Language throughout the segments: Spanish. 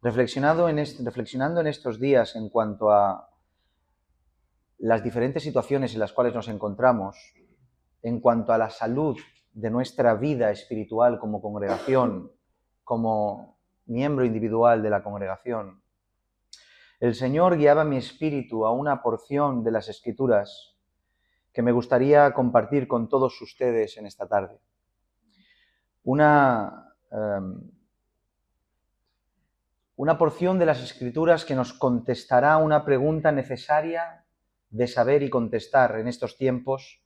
Reflexionando en estos días en cuanto a las diferentes situaciones en las cuales nos encontramos, en cuanto a la salud de nuestra vida espiritual como congregación, como miembro individual de la congregación, el Señor guiaba mi espíritu a una porción de las Escrituras que me gustaría compartir con todos ustedes en esta tarde. Una porción de las Escrituras que nos contestará una pregunta necesaria de saber y contestar en estos tiempos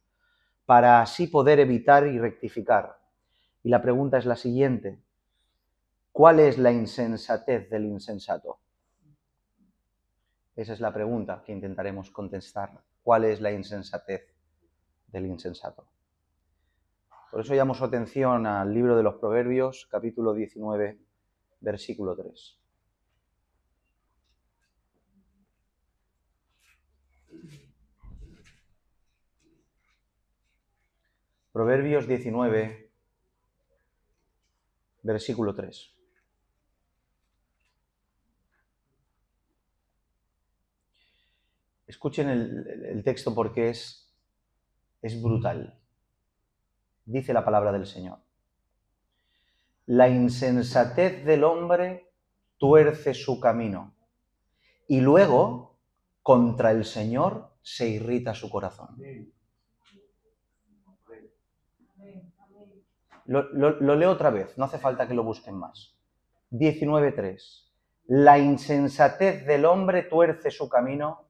para así poder evitar y rectificar. Y la pregunta es la siguiente: ¿cuál es la insensatez del insensato? Esa es la pregunta que intentaremos contestar. ¿Cuál es la insensatez del insensato? Por eso llamo su atención al libro de los Proverbios, capítulo 19, versículo 3. Proverbios 19, versículo 3. Escuchen el texto porque es brutal. Dice la palabra del Señor: la insensatez del hombre tuerce su camino y luego contra el Señor se irrita su corazón. Lo leo otra vez, no hace falta que lo busquen más. 19:3. La insensatez del hombre tuerce su camino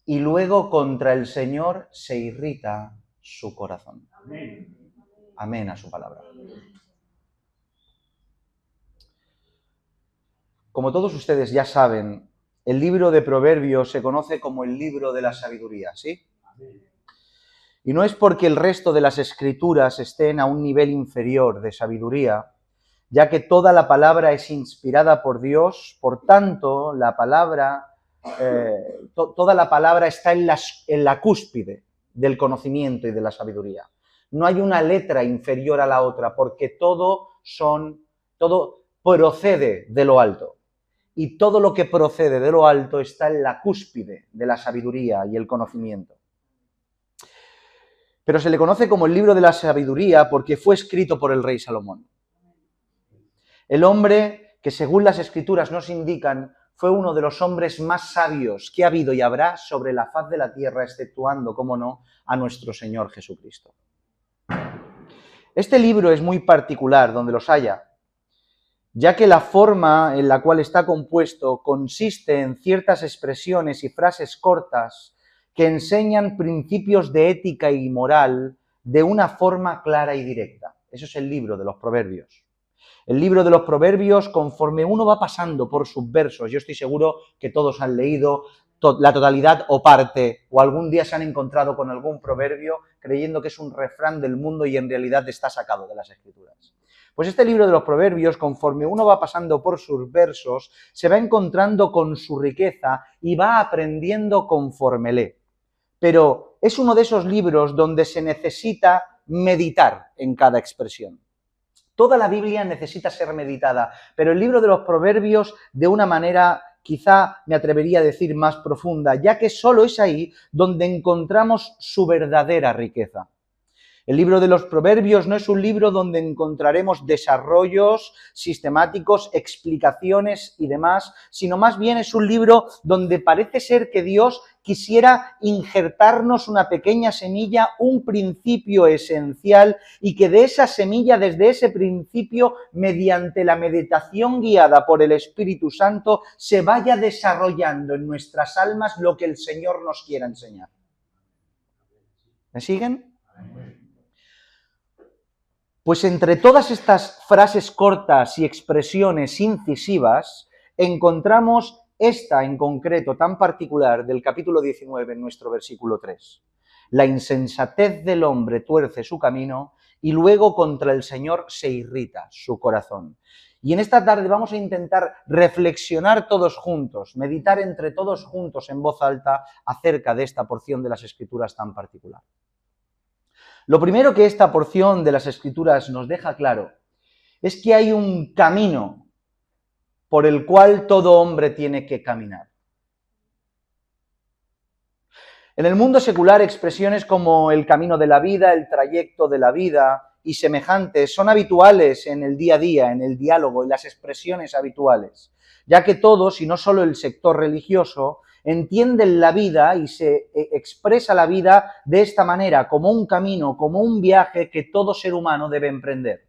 y luego contra el Señor se irrita su corazón. Amén a su palabra. Como todos ustedes ya saben, el libro de Proverbios se conoce como el libro de la sabiduría, ¿sí? Y no es porque el resto de las escrituras estén a un nivel inferior de sabiduría, ya que toda la palabra es inspirada por Dios, por tanto, la palabra, toda la palabra está en la cúspide del conocimiento y de la sabiduría. No hay una letra inferior a la otra, porque todo procede de lo alto. Y todo lo que procede de lo alto está en la cúspide de la sabiduría y el conocimiento. Pero se le conoce como el libro de la sabiduría porque fue escrito por el rey Salomón. El hombre que, según las escrituras nos indican, fue uno de los hombres más sabios que ha habido y habrá sobre la faz de la tierra, exceptuando, cómo no, a nuestro Señor Jesucristo. Este libro es muy particular donde los haya, ya que la forma en la cual está compuesto consiste en ciertas expresiones y frases cortas que enseñan principios de ética y moral de una forma clara y directa. Eso es el libro de los Proverbios. El libro de los Proverbios, conforme uno va pasando por sus versos, yo estoy seguro que todos han leído la totalidad o parte, o algún día se han encontrado con algún proverbio creyendo que es un refrán del mundo y en realidad está sacado de las Escrituras. Pues este libro de los Proverbios, conforme uno va pasando por sus versos, se va encontrando con su riqueza y va aprendiendo conforme lee. Pero es uno de esos libros donde se necesita meditar en cada expresión. Toda la Biblia necesita ser meditada, pero el libro de los Proverbios de una manera, quizá me atrevería a decir, más profunda, ya que solo es ahí donde encontramos su verdadera riqueza. El libro de los Proverbios no es un libro donde encontraremos desarrollos sistemáticos, explicaciones y demás, sino más bien es un libro donde parece ser que Dios quisiera injertarnos una pequeña semilla, un principio esencial, y que de esa semilla, desde ese principio, mediante la meditación guiada por el Espíritu Santo, se vaya desarrollando en nuestras almas lo que el Señor nos quiera enseñar. ¿Me siguen? Pues entre todas estas frases cortas y expresiones incisivas, encontramos esta en concreto tan particular del capítulo 19 en nuestro versículo 3. La insensatez del hombre tuerce su camino y luego contra el Señor se irrita su corazón. Y en esta tarde vamos a intentar reflexionar todos juntos, meditar entre todos juntos en voz alta acerca de esta porción de las Escrituras tan particular. Lo primero que esta porción de las Escrituras nos deja claro es que hay un camino por el cual todo hombre tiene que caminar. En el mundo secular, expresiones como el camino de la vida, el trayecto de la vida y semejantes son habituales en el día a día, en el diálogo y las expresiones habituales, ya que todos, y no solo el sector religioso, entienden la vida y se expresa la vida de esta manera, como un camino, como un viaje que todo ser humano debe emprender.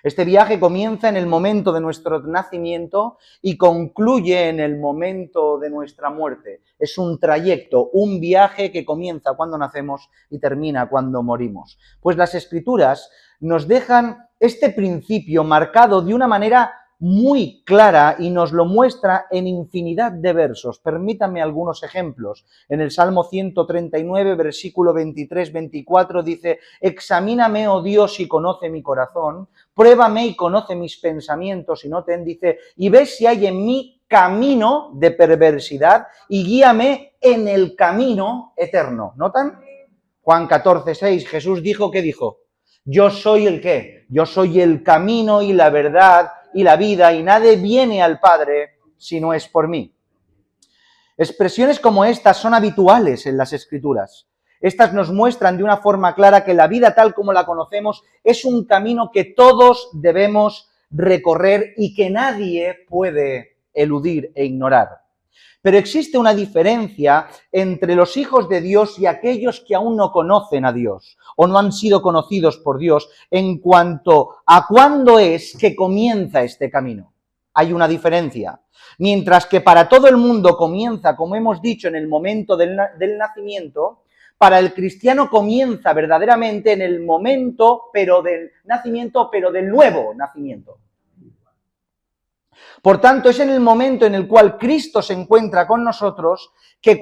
Este viaje comienza en el momento de nuestro nacimiento y concluye en el momento de nuestra muerte. Es un trayecto, un viaje que comienza cuando nacemos y termina cuando morimos. Pues las Escrituras nos dejan este principio marcado de una manera muy clara y nos lo muestra en infinidad de versos. Permítanme algunos ejemplos. En el Salmo 139, versículo 23-24 dice: examíname, oh Dios, y conoce mi corazón, pruébame y conoce mis pensamientos, y noten, dice, y ve si hay en mí camino de perversidad y guíame en el camino eterno. ¿Notan? Juan 14, 6, Jesús dijo, ¿qué dijo? Yo soy el ¿qué? Yo soy el camino y la verdad y la vida, y nadie viene al Padre si no es por mí. Expresiones como estas son habituales en las Escrituras. Estas nos muestran de una forma clara que la vida tal como la conocemos es un camino que todos debemos recorrer y que nadie puede eludir e ignorar. Pero existe una diferencia entre los hijos de Dios y aquellos que aún no conocen a Dios o no han sido conocidos por Dios en cuanto a cuándo es que comienza este camino. Hay una diferencia. Mientras que para todo el mundo comienza, como hemos dicho, en el momento del nacimiento, para el cristiano comienza verdaderamente en el momento del nacimiento, pero del nuevo nacimiento. Por tanto, es en el momento en el cual Cristo se encuentra con nosotros que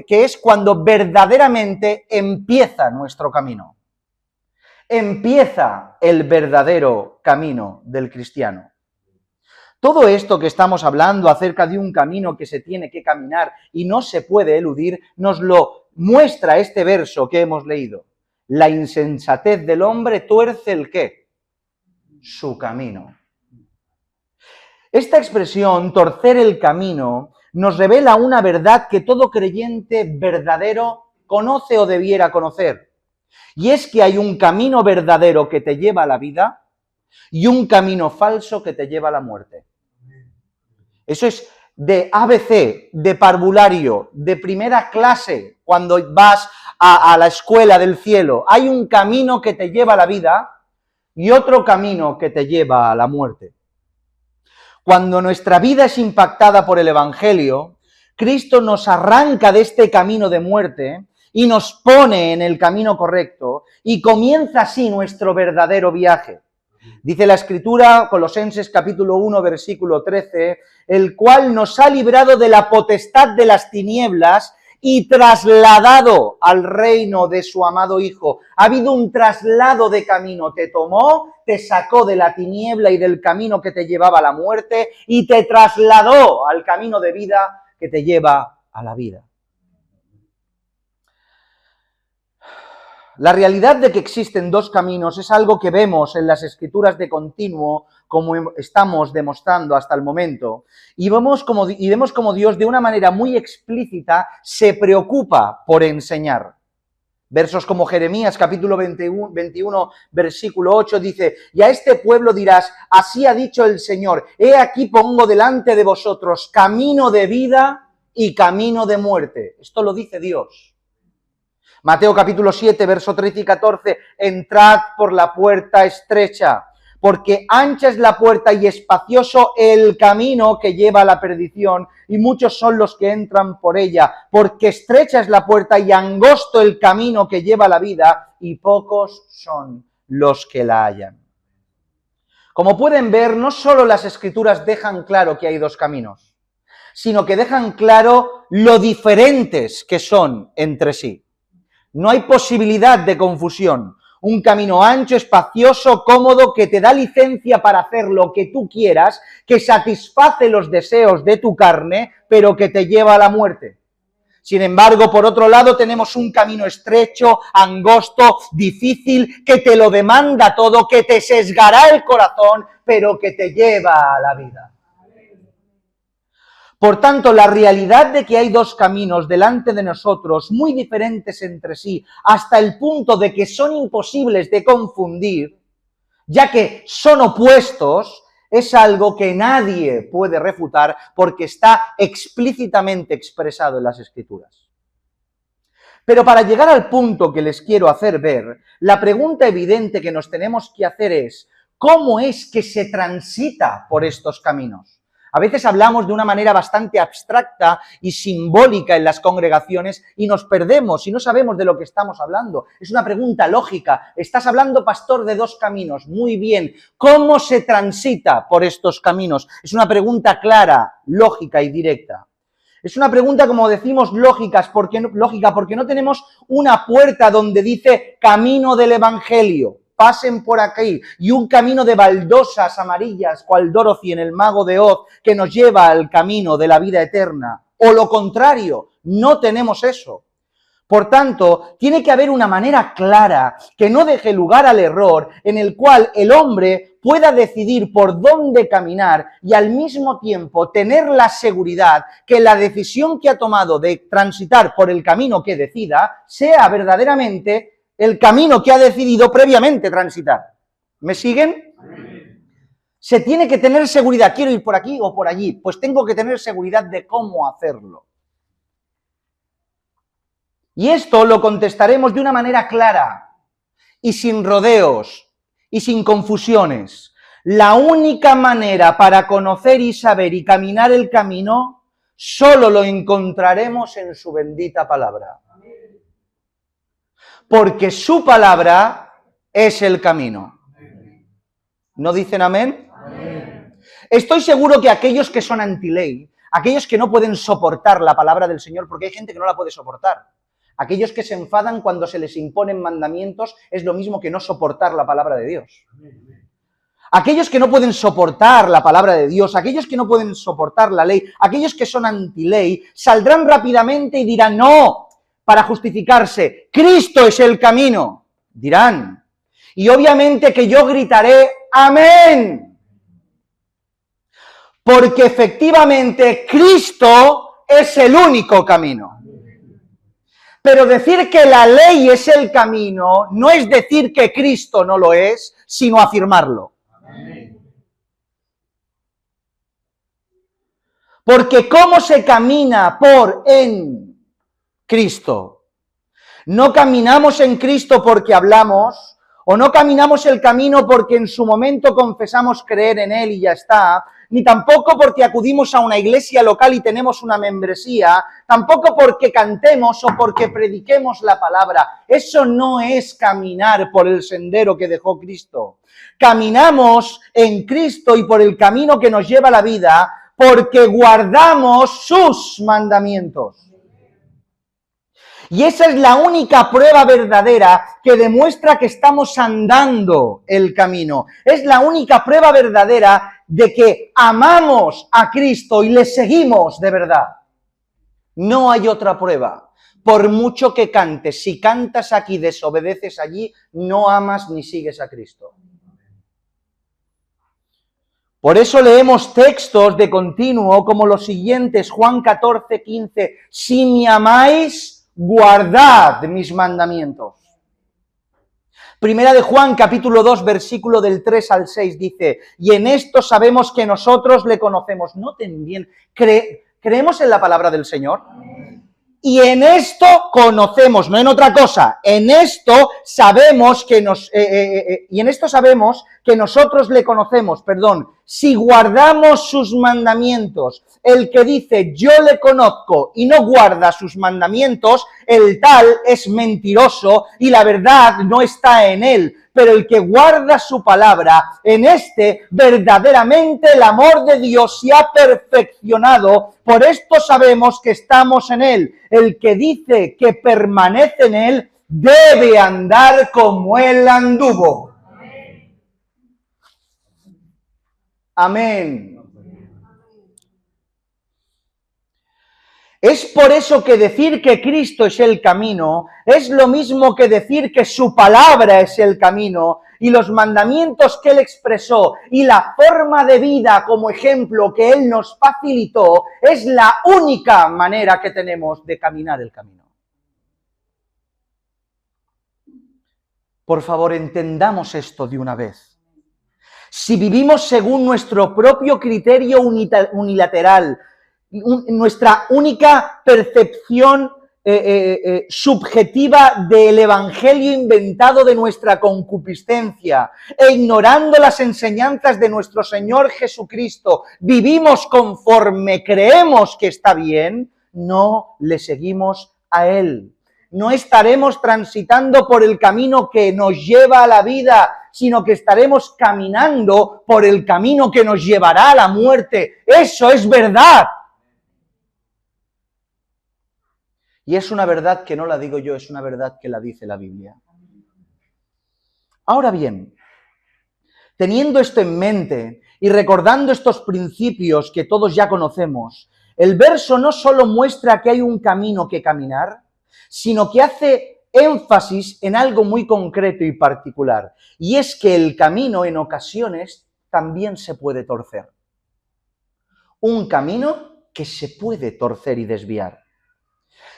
es cuando verdaderamente empieza nuestro camino. Empieza el verdadero camino del cristiano. Todo esto que estamos hablando acerca de un camino que se tiene que caminar y no se puede eludir, nos lo muestra este verso que hemos leído. La insensatez del hombre tuerce el ¿qué? Su camino. Esta expresión, torcer el camino, nos revela una verdad que todo creyente verdadero conoce o debiera conocer. Y es que hay un camino verdadero que te lleva a la vida y un camino falso que te lleva a la muerte. Eso es de ABC, de parvulario, de primera clase, cuando vas a la escuela del cielo. Hay un camino que te lleva a la vida y otro camino que te lleva a la muerte. Cuando nuestra vida es impactada por el Evangelio, Cristo nos arranca de este camino de muerte y nos pone en el camino correcto y comienza así nuestro verdadero viaje. Dice la Escritura, Colosenses capítulo 1, versículo 13, el cual nos ha librado de la potestad de las tinieblas y trasladado al reino de su amado Hijo. Ha habido un traslado de camino, te tomó, te sacó de la tiniebla y del camino que te llevaba a la muerte y te trasladó al camino de vida que te lleva a la vida. La realidad de que existen dos caminos es algo que vemos en las Escrituras de continuo, como estamos demostrando hasta el momento, y vemos como Dios de una manera muy explícita se preocupa por enseñar. Versos como Jeremías capítulo 21, versículo 8 dice, y a este pueblo dirás, así ha dicho el Señor, he aquí pongo delante de vosotros camino de vida y camino de muerte. Esto lo dice Dios. Mateo capítulo 7, verso 13 y 14, entrad por la puerta estrecha, porque ancha es la puerta y espacioso el camino que lleva a la perdición, y muchos son los que entran por ella, porque estrecha es la puerta y angosto el camino que lleva a la vida, y pocos son los que la hallan. Como pueden ver, no solo las Escrituras dejan claro que hay dos caminos, sino que dejan claro lo diferentes que son entre sí. No hay posibilidad de confusión. Un camino ancho, espacioso, cómodo, que te da licencia para hacer lo que tú quieras, que satisface los deseos de tu carne, pero que te lleva a la muerte. Sin embargo, por otro lado, tenemos un camino estrecho, angosto, difícil, que te lo demanda todo, que te sesgará el corazón, pero que te lleva a la vida. Por tanto, la realidad de que hay dos caminos delante de nosotros, muy diferentes entre sí, hasta el punto de que son imposibles de confundir, ya que son opuestos, es algo que nadie puede refutar porque está explícitamente expresado en las Escrituras. Pero para llegar al punto que les quiero hacer ver, la pregunta evidente que nos tenemos que hacer es, ¿cómo es que se transita por estos caminos? A veces hablamos de una manera bastante abstracta y simbólica en las congregaciones y nos perdemos y no sabemos de lo que estamos hablando. Es una pregunta lógica. Estás hablando, pastor, de dos caminos. Muy bien. ¿Cómo se transita por estos caminos? Es una pregunta clara, lógica y directa. Es una pregunta, como decimos, lógica porque no tenemos una puerta donde dice camino del Evangelio. Pasen por aquí, y un camino de baldosas amarillas, cual Dorothy en El Mago de Oz, que nos lleva al camino de la vida eterna. O lo contrario, no tenemos eso. Por tanto, tiene que haber una manera clara que no deje lugar al error, en el cual el hombre pueda decidir por dónde caminar y al mismo tiempo tener la seguridad que la decisión que ha tomado de transitar por el camino que decida sea verdaderamente el camino que ha decidido previamente transitar. ¿Me siguen? Se tiene que tener seguridad. ¿Quiero ir por aquí o por allí? Pues tengo que tener seguridad de cómo hacerlo. Y esto lo contestaremos de una manera clara y sin rodeos y sin confusiones. La única manera para conocer y saber y caminar el camino solo lo encontraremos en su bendita palabra. Porque su palabra es el camino. ¿No dicen amén? Amén. Estoy seguro que aquellos que son antiley, aquellos que no pueden soportar la palabra del Señor, porque hay gente que no la puede soportar, aquellos que se enfadan cuando se les imponen mandamientos, es lo mismo que no soportar la palabra de Dios. Aquellos que no pueden soportar la palabra de Dios, aquellos que no pueden soportar la ley, aquellos que son antiley, saldrán rápidamente y dirán, no, para justificarse, Cristo es el camino, dirán. Y obviamente que yo gritaré, amén. Porque efectivamente Cristo es el único camino. Pero decir que la ley es el camino no es decir que Cristo no lo es, sino afirmarlo. Porque ¿cómo se camina en Cristo? No caminamos en Cristo porque hablamos, o no caminamos el camino porque en su momento confesamos creer en Él y ya está, ni tampoco porque acudimos a una iglesia local y tenemos una membresía, tampoco porque cantemos o porque prediquemos la palabra. Eso no es caminar por el sendero que dejó Cristo. Caminamos en Cristo y por el camino que nos lleva a la vida porque guardamos sus mandamientos. Y esa es la única prueba verdadera que demuestra que estamos andando el camino. Es la única prueba verdadera de que amamos a Cristo y le seguimos de verdad. No hay otra prueba. Por mucho que cantes, si cantas aquí y desobedeces allí, no amas ni sigues a Cristo. Por eso leemos textos de continuo como los siguientes, Juan 14, 15. Si me amáis, guardad mis mandamientos. Primera de Juan, capítulo 2, versículo del 3 al 6, dice, y en esto sabemos que nosotros le conocemos. Noten bien, ¿creemos en la palabra del Señor? Y en esto conocemos, no en otra cosa, en esto sabemos que nosotros le conocemos, si guardamos sus mandamientos. El que dice yo le conozco y no guarda sus mandamientos, el tal es mentiroso y la verdad no está en él. Pero el que guarda su palabra, en este verdaderamente el amor de Dios se ha perfeccionado. Por esto sabemos que estamos en él. El que dice que permanece en él debe andar como él anduvo. Amén. Es por eso que decir que Cristo es el camino es lo mismo que decir que su palabra es el camino y los mandamientos que Él expresó y la forma de vida como ejemplo que Él nos facilitó es la única manera que tenemos de caminar el camino. Por favor, entendamos esto de una vez. Si vivimos según nuestro propio criterio unilateral, nuestra única percepción subjetiva del evangelio inventado de nuestra concupiscencia e ignorando las enseñanzas de nuestro Señor Jesucristo, vivimos conforme creemos que está bien, no le seguimos a Él. No estaremos transitando por el camino que nos lleva a la vida, sino que estaremos caminando por el camino que nos llevará a la muerte. Eso es verdad. Y es una verdad que no la digo yo, es una verdad que la dice la Biblia. Ahora bien, teniendo esto en mente y recordando estos principios que todos ya conocemos, el verso no solo muestra que hay un camino que caminar, sino que hace énfasis en algo muy concreto y particular, y es que el camino en ocasiones también se puede torcer. Un camino que se puede torcer y desviar.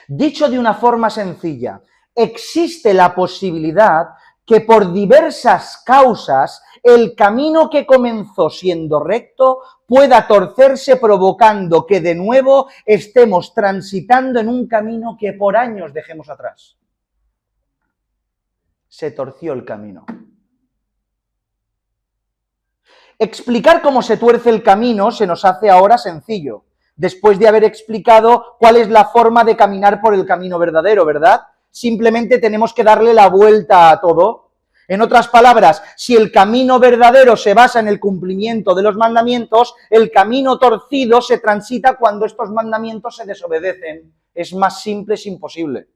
Dicho de una forma sencilla, existe la posibilidad que por diversas causas el camino que comenzó siendo recto pueda torcerse provocando que de nuevo estemos transitando en un camino que por años dejemos atrás. Se torció el camino. Explicar cómo se tuerce el camino se nos hace ahora sencillo, después de haber explicado cuál es la forma de caminar por el camino verdadero, ¿verdad? Simplemente tenemos que darle la vuelta a todo. En otras palabras, si el camino verdadero se basa en el cumplimiento de los mandamientos, el camino torcido se transita cuando estos mandamientos se desobedecen. Es más simple, es imposible.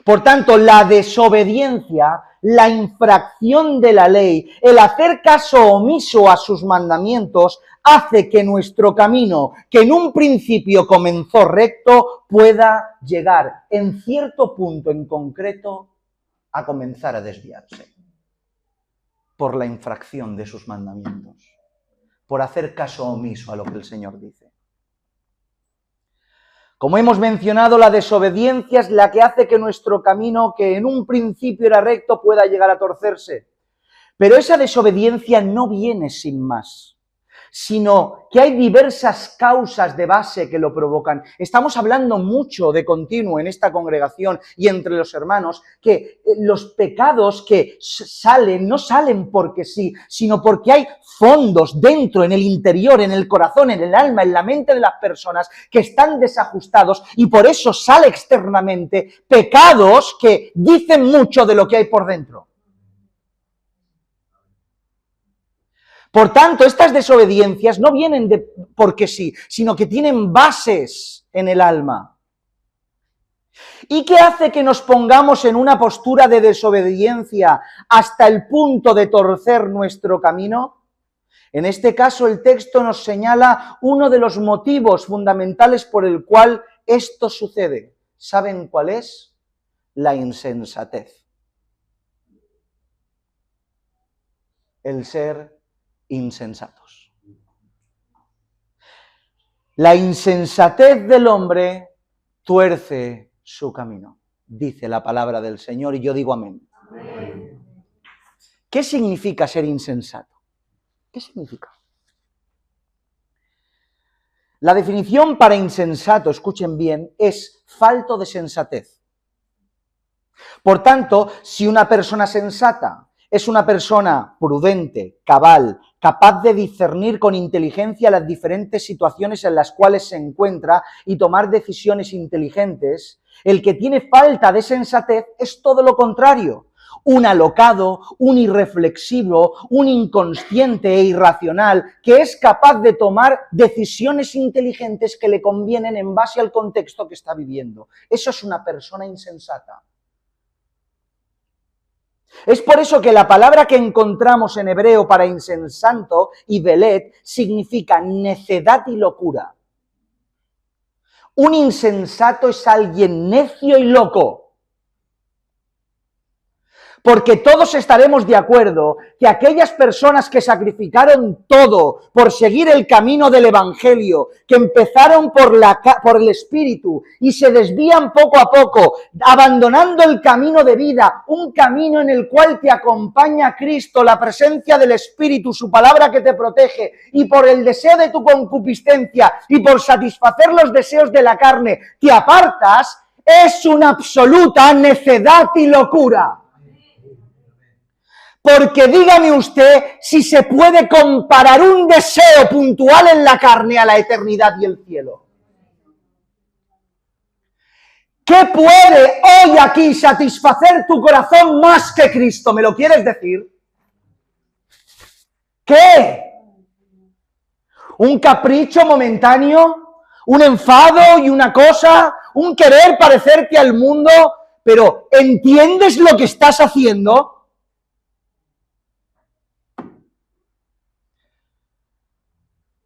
Por tanto, la desobediencia, la infracción de la ley, el hacer caso omiso a sus mandamientos, hace que nuestro camino, que en un principio comenzó recto, pueda llegar en cierto punto en concreto a comenzar a desviarse por la infracción de sus mandamientos, por hacer caso omiso a lo que el Señor dice. Como hemos mencionado, la desobediencia es la que hace que nuestro camino, que en un principio era recto, pueda llegar a torcerse. Pero esa desobediencia no viene sin más, sino que hay diversas causas de base que lo provocan. Estamos hablando mucho de continuo en esta congregación y entre los hermanos, que los pecados que salen, no salen porque sí, sino porque hay fondos dentro, en el interior, en el corazón, en el alma, en la mente de las personas que están desajustados y por eso sale externamente pecados que dicen mucho de lo que hay por dentro. Por tanto, estas desobediencias no vienen porque sí, sino que tienen bases en el alma. ¿Y qué hace que nos pongamos en una postura de desobediencia hasta el punto de torcer nuestro camino? En este caso, el texto nos señala uno de los motivos fundamentales por el cual esto sucede. ¿Saben cuál es? La insensatez. El ser insensatos. La insensatez del hombre tuerce su camino, dice la palabra del Señor, y yo digo amén. Amén. ¿Qué significa ser insensato? ¿Qué significa? La definición para insensato, escuchen bien, es falto de sensatez. Por tanto, si una persona sensata es una persona prudente, cabal, capaz de discernir con inteligencia las diferentes situaciones en las cuales se encuentra y tomar decisiones inteligentes, el que tiene falta de sensatez es todo lo contrario. Un alocado, un irreflexivo, un inconsciente e irracional que es capaz de tomar decisiones inteligentes que le convienen en base al contexto que está viviendo. Eso es una persona insensata. Es por eso que la palabra que encontramos en hebreo para insensato, ibelet, significa necedad y locura. Un insensato es alguien necio y loco. Porque todos estaremos de acuerdo que aquellas personas que sacrificaron todo por seguir el camino del Evangelio, que empezaron por el Espíritu y se desvían poco a poco, abandonando el camino de vida, un camino en el cual te acompaña Cristo, la presencia del Espíritu, su palabra que te protege, y por el deseo de tu concupiscencia y por satisfacer los deseos de la carne, te apartas, es una absoluta necedad y locura. Porque dígame usted si se puede comparar un deseo puntual en la carne a la eternidad y el cielo. ¿Qué puede hoy aquí satisfacer tu corazón más que Cristo? ¿Me lo quieres decir? ¿Qué? ¿Un capricho momentáneo? ¿Un enfado y una cosa? ¿Un querer parecerte al mundo? Pero ¿entiendes lo que estás haciendo?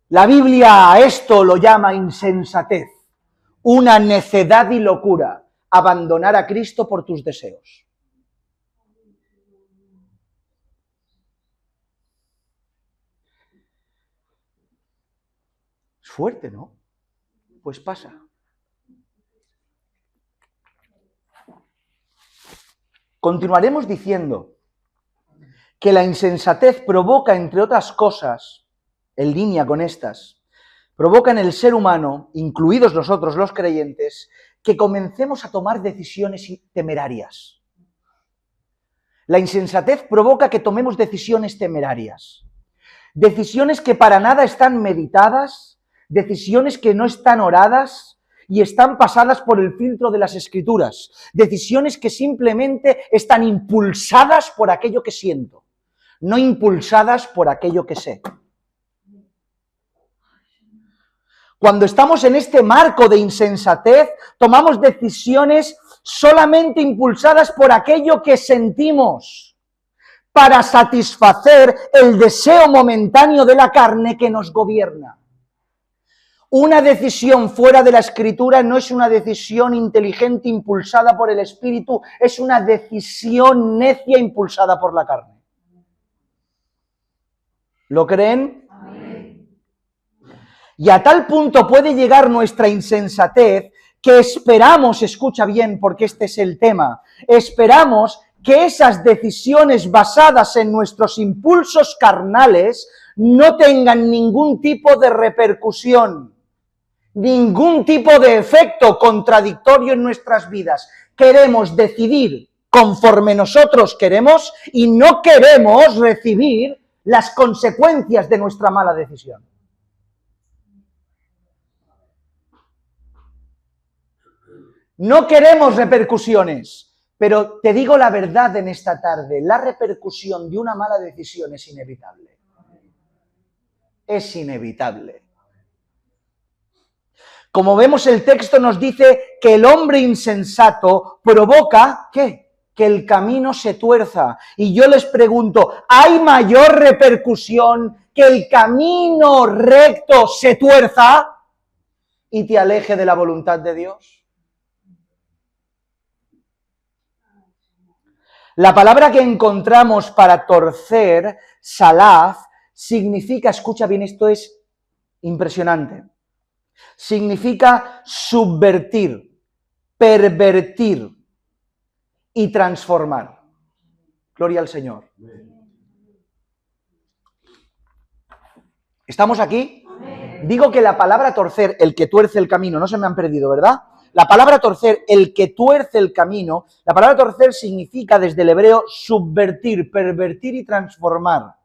La Biblia a esto lo llama insensatez, una necedad y locura, abandonar a Cristo por tus deseos. Es fuerte, ¿no? Pues pasa. Continuaremos diciendo que la insensatez provoca, entre otras cosas, en línea con estas, provoca en el ser humano, incluidos nosotros los creyentes, que comencemos a tomar decisiones temerarias. La insensatez provoca que tomemos decisiones temerarias. Decisiones que para nada están meditadas, decisiones que no están oradas y están pasadas por el filtro de las Escrituras. Decisiones que simplemente están impulsadas por aquello que siento, no impulsadas por aquello que sé. Cuando estamos en este marco de insensatez, tomamos decisiones solamente impulsadas por aquello que sentimos, para satisfacer el deseo momentáneo de la carne que nos gobierna. Una decisión fuera de la Escritura no es una decisión inteligente impulsada por el Espíritu, es una decisión necia impulsada por la carne. ¿Lo creen? Y a tal punto puede llegar nuestra insensatez que esperamos, escucha bien porque este es el tema, esperamos que esas decisiones basadas en nuestros impulsos carnales no tengan ningún tipo de repercusión, ningún tipo de efecto contradictorio en nuestras vidas. Queremos decidir conforme nosotros queremos y no queremos recibir las consecuencias de nuestra mala decisión. No queremos repercusiones, pero te digo la verdad en esta tarde, la repercusión de una mala decisión es inevitable. Es inevitable. Como vemos, el texto nos dice que el hombre insensato provoca, ¿qué? Que el camino se tuerza. Y yo les pregunto, ¿hay mayor repercusión que el camino recto se tuerza y te aleje de la voluntad de Dios? La palabra que encontramos para torcer, salaf, significa, escucha bien, esto es impresionante, significa subvertir, pervertir y transformar. Gloria al Señor. ¿Estamos aquí? Digo que la palabra torcer, el que tuerce el camino, no se me han perdido, ¿verdad? La palabra torcer, el que tuerce el camino, la palabra torcer significa desde el hebreo subvertir, pervertir y transformar.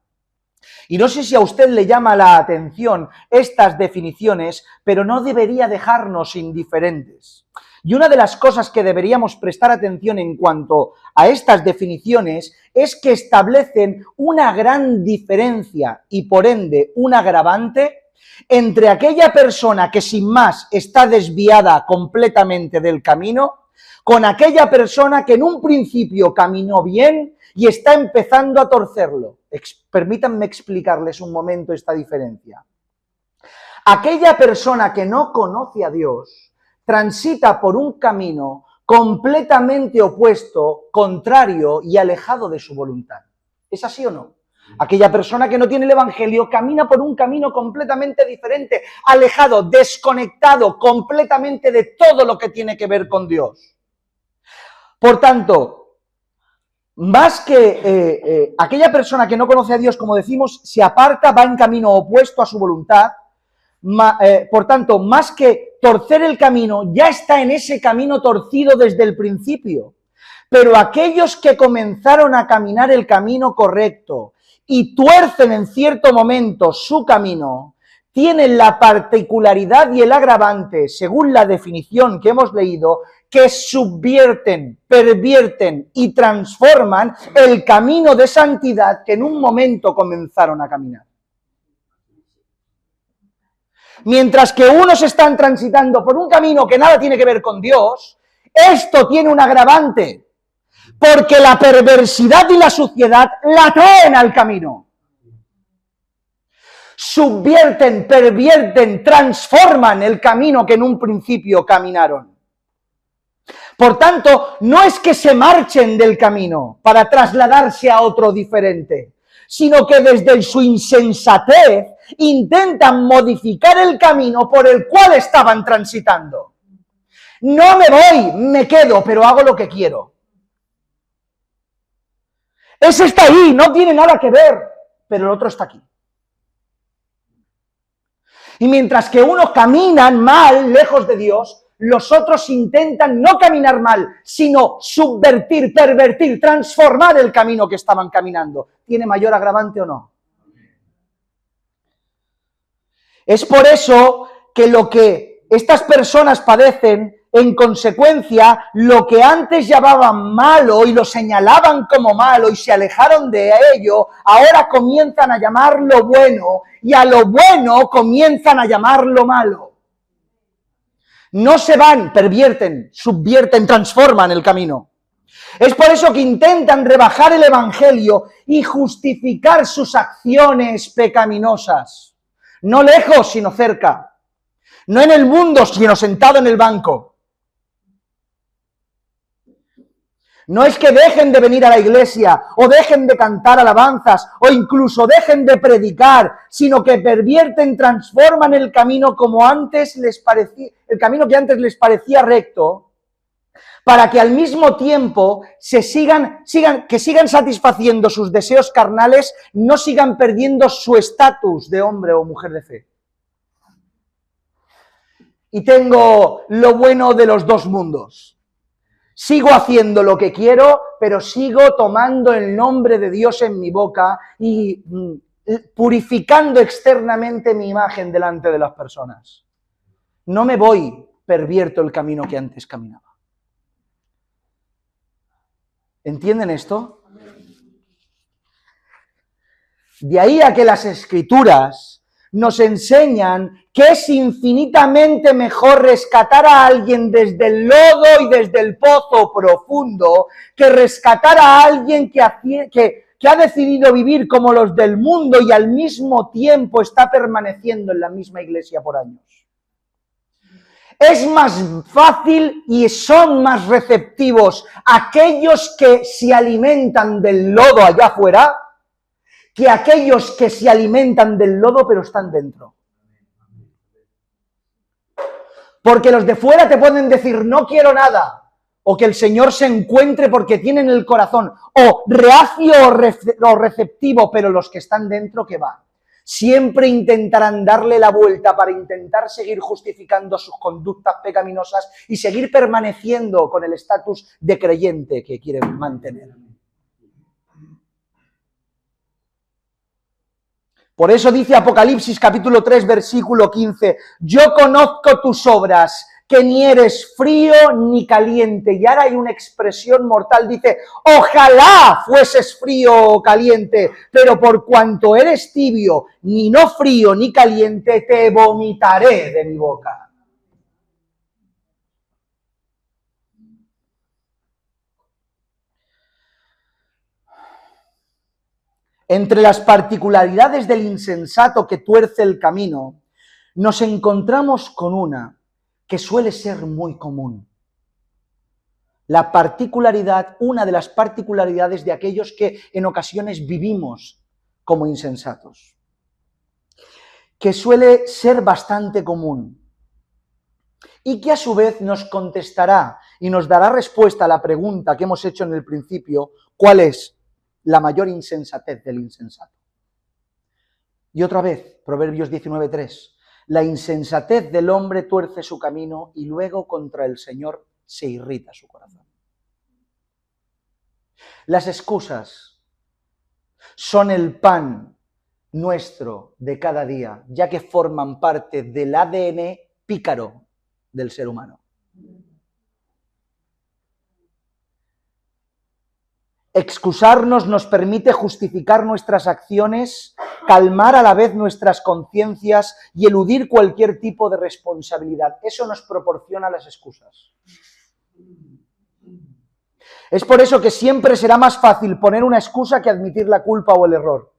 Y no sé si a usted le llama la atención estas definiciones, pero no debería dejarnos indiferentes. Y una de las cosas que deberíamos prestar atención en cuanto a estas definiciones es que establecen una gran diferencia y por ende un agravante entre aquella persona que sin más está desviada completamente del camino, con aquella persona que en un principio caminó bien y está empezando a torcerlo. Permítanme explicarles un momento esta diferencia. Aquella persona que no conoce a Dios transita por un camino completamente opuesto, contrario y alejado de su voluntad. ¿Es así o no? Aquella persona que no tiene el Evangelio camina por un camino completamente diferente, alejado, desconectado completamente de todo lo que tiene que ver con Dios. Por tanto, más que aquella persona que no conoce a Dios, como decimos, se aparta, va en camino opuesto a su voluntad. Por tanto, más que torcer el camino, ya está en ese camino torcido desde el principio. Pero aquellos que comenzaron a caminar el camino correcto y tuercen en cierto momento su camino, tienen la particularidad y el agravante, según la definición que hemos leído, que subvierten, pervierten y transforman el camino de santidad que en un momento comenzaron a caminar. Mientras que unos están transitando por un camino que nada tiene que ver con Dios, esto tiene un agravante, porque la perversidad y la suciedad la traen al camino. Subvierten, pervierten, transforman el camino que en un principio caminaron. Por tanto, no es que se marchen del camino para trasladarse a otro diferente, sino que desde su insensatez intentan modificar el camino por el cual estaban transitando. No me voy, me quedo, pero hago lo que quiero. Ese está ahí, no tiene nada que ver, pero el otro está aquí. Y mientras que unos caminan mal, lejos de Dios, los otros intentan no caminar mal, sino subvertir, pervertir, transformar el camino que estaban caminando. ¿Tiene mayor agravante o no? Es por eso que lo que estas personas padecen, en consecuencia, lo que antes llamaban malo y lo señalaban como malo y se alejaron de ello, ahora comienzan a llamarlo bueno y a lo bueno comienzan a llamarlo malo. No se van, pervierten, subvierten, transforman el camino. Es por eso que intentan rebajar el Evangelio y justificar sus acciones pecaminosas. No lejos, sino cerca. No en el mundo, sino sentado en el banco. No es que dejen de venir a la iglesia, o dejen de cantar alabanzas, o incluso dejen de predicar, sino que pervierten, transforman el camino como antes les parecía, el camino que antes les parecía recto, para que al mismo tiempo sigan satisfaciendo sus deseos carnales, no sigan perdiendo su estatus de hombre o mujer de fe. Y tengo lo bueno de los dos mundos. Sigo haciendo lo que quiero, pero sigo tomando el nombre de Dios en mi boca y purificando externamente mi imagen delante de las personas. No me voy, pervierto el camino que antes caminaba. ¿Entienden esto? De ahí a que las Escrituras nos enseñan que es infinitamente mejor rescatar a alguien desde el lodo y desde el pozo profundo que rescatar a alguien que ha decidido vivir como los del mundo y al mismo tiempo está permaneciendo en la misma iglesia por años. Es más fácil y son más receptivos aquellos que se alimentan del lodo allá afuera que aquellos que se alimentan del lodo pero están dentro. Porque los de fuera te pueden decir no quiero nada, o que el Señor se encuentre porque tienen el corazón, o reacio o receptivo, pero los que están dentro, ¿qué va? Siempre intentarán darle la vuelta para intentar seguir justificando sus conductas pecaminosas y seguir permaneciendo con el estatus de creyente que quieren mantener. Por eso dice Apocalipsis capítulo 3, versículo 15, yo conozco tus obras, que ni eres frío ni caliente. Y ahora hay una expresión mortal, dice, ojalá fueses frío o caliente, pero por cuanto eres tibio, ni no frío ni caliente, te vomitaré de mi boca. Entre las particularidades del insensato que tuerce el camino, nos encontramos con una que suele ser muy común. La particularidad, una de las particularidades de aquellos que en ocasiones vivimos como insensatos, que suele ser bastante común y que a su vez nos contestará y nos dará respuesta a la pregunta que hemos hecho en el principio, ¿cuál es la mayor insensatez del insensato? Y otra vez, Proverbios 19:3, la insensatez del hombre tuerce su camino y luego contra el Señor se irrita su corazón. Las excusas son el pan nuestro de cada día, ya que forman parte del ADN pícaro del ser humano. Excusarnos nos permite justificar nuestras acciones, calmar a la vez nuestras conciencias y eludir cualquier tipo de responsabilidad. Eso nos proporciona las excusas. Es por eso que siempre será más fácil poner una excusa que admitir la culpa o el error.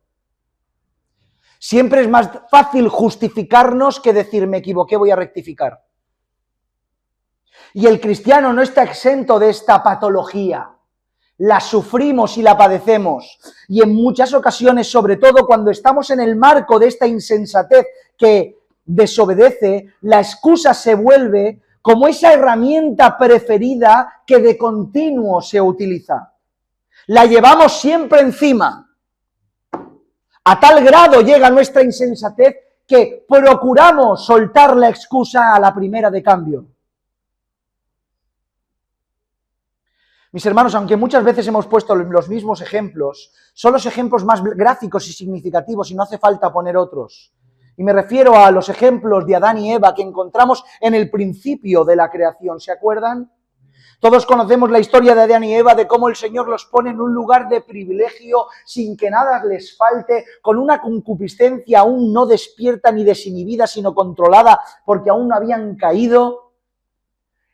Siempre es más fácil justificarnos que decir me equivoqué, voy a rectificar. Y el cristiano no está exento de esta patología. La sufrimos y la padecemos. Y en muchas ocasiones, sobre todo cuando estamos en el marco de esta insensatez que desobedece, la excusa se vuelve como esa herramienta preferida que de continuo se utiliza. La llevamos siempre encima. A tal grado llega nuestra insensatez que procuramos soltar la excusa a la primera de cambio. Mis hermanos, aunque muchas veces hemos puesto los mismos ejemplos, son los ejemplos más gráficos y significativos y no hace falta poner otros. Y me refiero a los ejemplos de Adán y Eva que encontramos en el principio de la creación, ¿se acuerdan? Todos conocemos la historia de Adán y Eva, de cómo el Señor los pone en un lugar de privilegio sin que nada les falte, con una concupiscencia aún no despierta ni desinhibida, sino controlada porque aún no habían caído.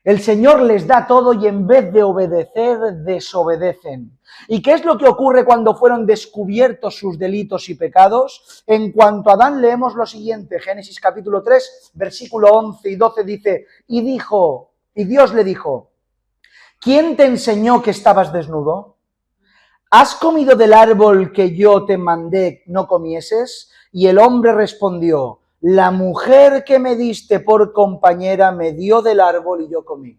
El Señor les da todo y en vez de obedecer, desobedecen. ¿Y qué es lo que ocurre cuando fueron descubiertos sus delitos y pecados? En cuanto a Adán leemos lo siguiente, Génesis capítulo 3, versículo 11 y 12 dice, y Dios le dijo, ¿quién te enseñó que estabas desnudo? ¿Has comido del árbol que yo te mandé no comieses? Y el hombre respondió, la mujer que me diste por compañera me dio del árbol y yo comí.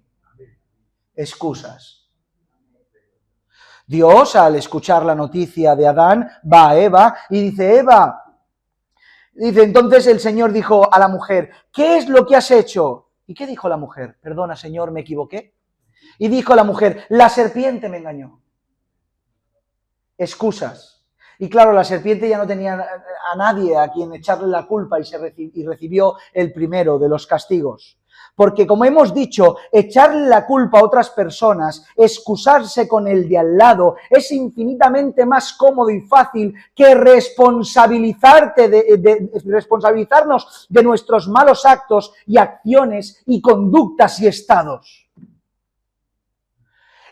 Excusas. Dios, al escuchar la noticia de Adán, va a Eva y dice, Eva, entonces el Señor dijo a la mujer, ¿qué es lo que has hecho? ¿Y qué dijo la mujer? Perdona, Señor, ¿me equivoqué? Y dijo la mujer, la serpiente me engañó. Excusas. Y claro, la serpiente ya no tenía a nadie a quien echarle la culpa y recibió el primero de los castigos. Porque como hemos dicho, echarle la culpa a otras personas, excusarse con el de al lado, es infinitamente más cómodo y fácil que responsabilizarnos de nuestros malos actos y acciones y conductas y estados.